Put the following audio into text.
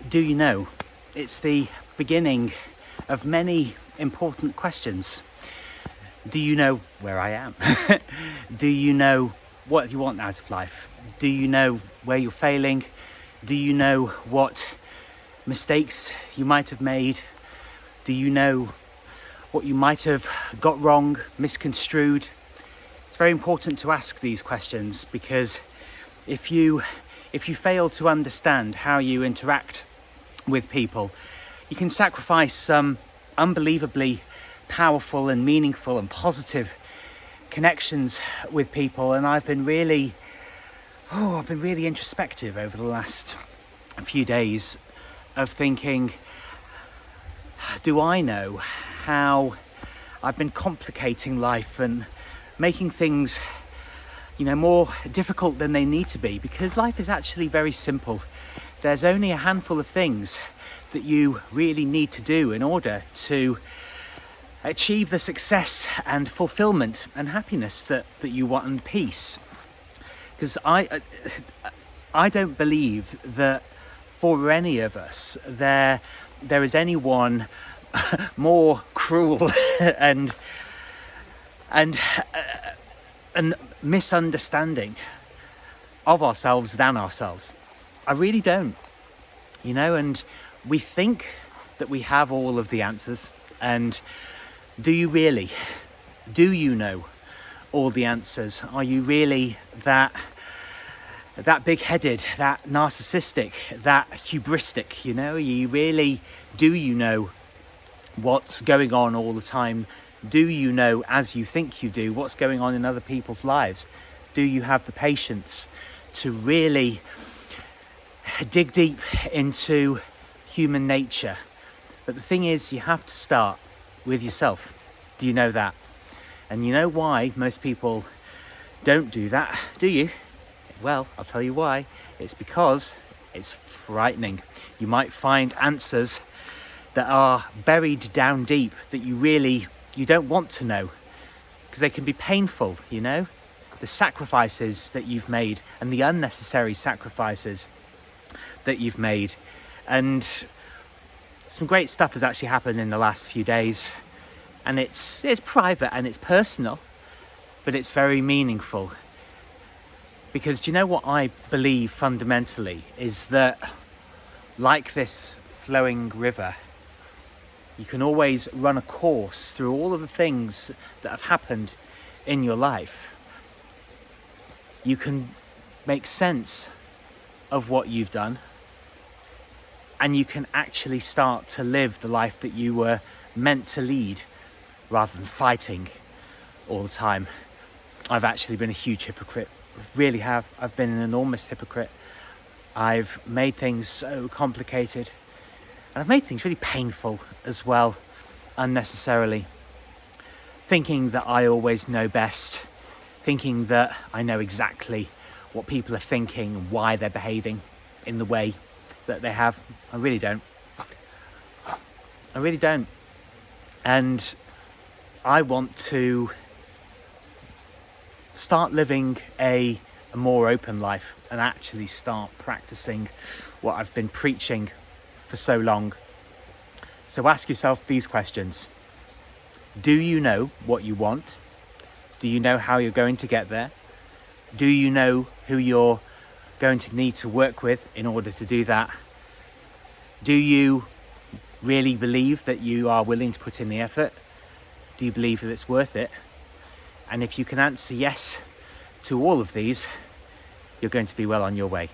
Do you know? It's the beginning of many important questions. Do you know where I am? Do you know what you want out of life? Do you know where you're failing? Do you know what mistakes you might have made? Do you know what you might have got wrong, misconstrued? It's very important to ask these questions, because if you fail to understand how you interact with people, you can sacrifice some unbelievably powerful and meaningful and positive connections with people. And I've been really introspective over the last few days of thinking, do I know how I've been complicating life and making things, more difficult than they need to be? Because life is actually very simple. There's only a handful of things that you really need to do in order to achieve the success and fulfillment and happiness that you want, and peace. Because I don't believe that for any of us there is anyone more cruel and misunderstanding of ourselves than ourselves. I really don't, and we think that we have all of the answers. And do you really? Do you know all the answers? Are you really that big-headed, that narcissistic, that hubristic? Do you know what's going on all the time? Do you know, as you think you do, what's going on in other people's lives? Do you have the patience to really dig deep into human nature? But the thing is, you have to start with yourself. Do you know that? And you know why most people don't do that, do you? Well, I'll tell you why. It's because it's frightening. You might find answers that are buried down deep that you don't want to know, because they can be painful, the sacrifices that you've made and the unnecessary sacrifices that you've made. And some great stuff has actually happened in the last few days, and it's private and it's personal, but it's very meaningful. Because do you know what I believe fundamentally is that, like this flowing river, you can always run a course through all of the things that have happened in your life. You can make sense of what you've done, and you can actually start to live the life that you were meant to lead, rather than fighting all the time. I've actually been a huge hypocrite. Really have. I've been an enormous hypocrite. I've made things so complicated, and I've made things really painful as well, unnecessarily. Thinking that I always know best, thinking that I know exactly what people are thinking and why they're behaving in the way that they have. I really don't. And I want to start living a more open life and actually start practicing what I've been preaching for so long. So ask yourself these questions. Do you know what you want? Do you know how you're going to get there? Do you know who you're going to need to work with in order to do that? Do you really believe that you are willing to put in the effort? Do you believe that it's worth it? And if you can answer yes to all of these, you're going to be well on your way.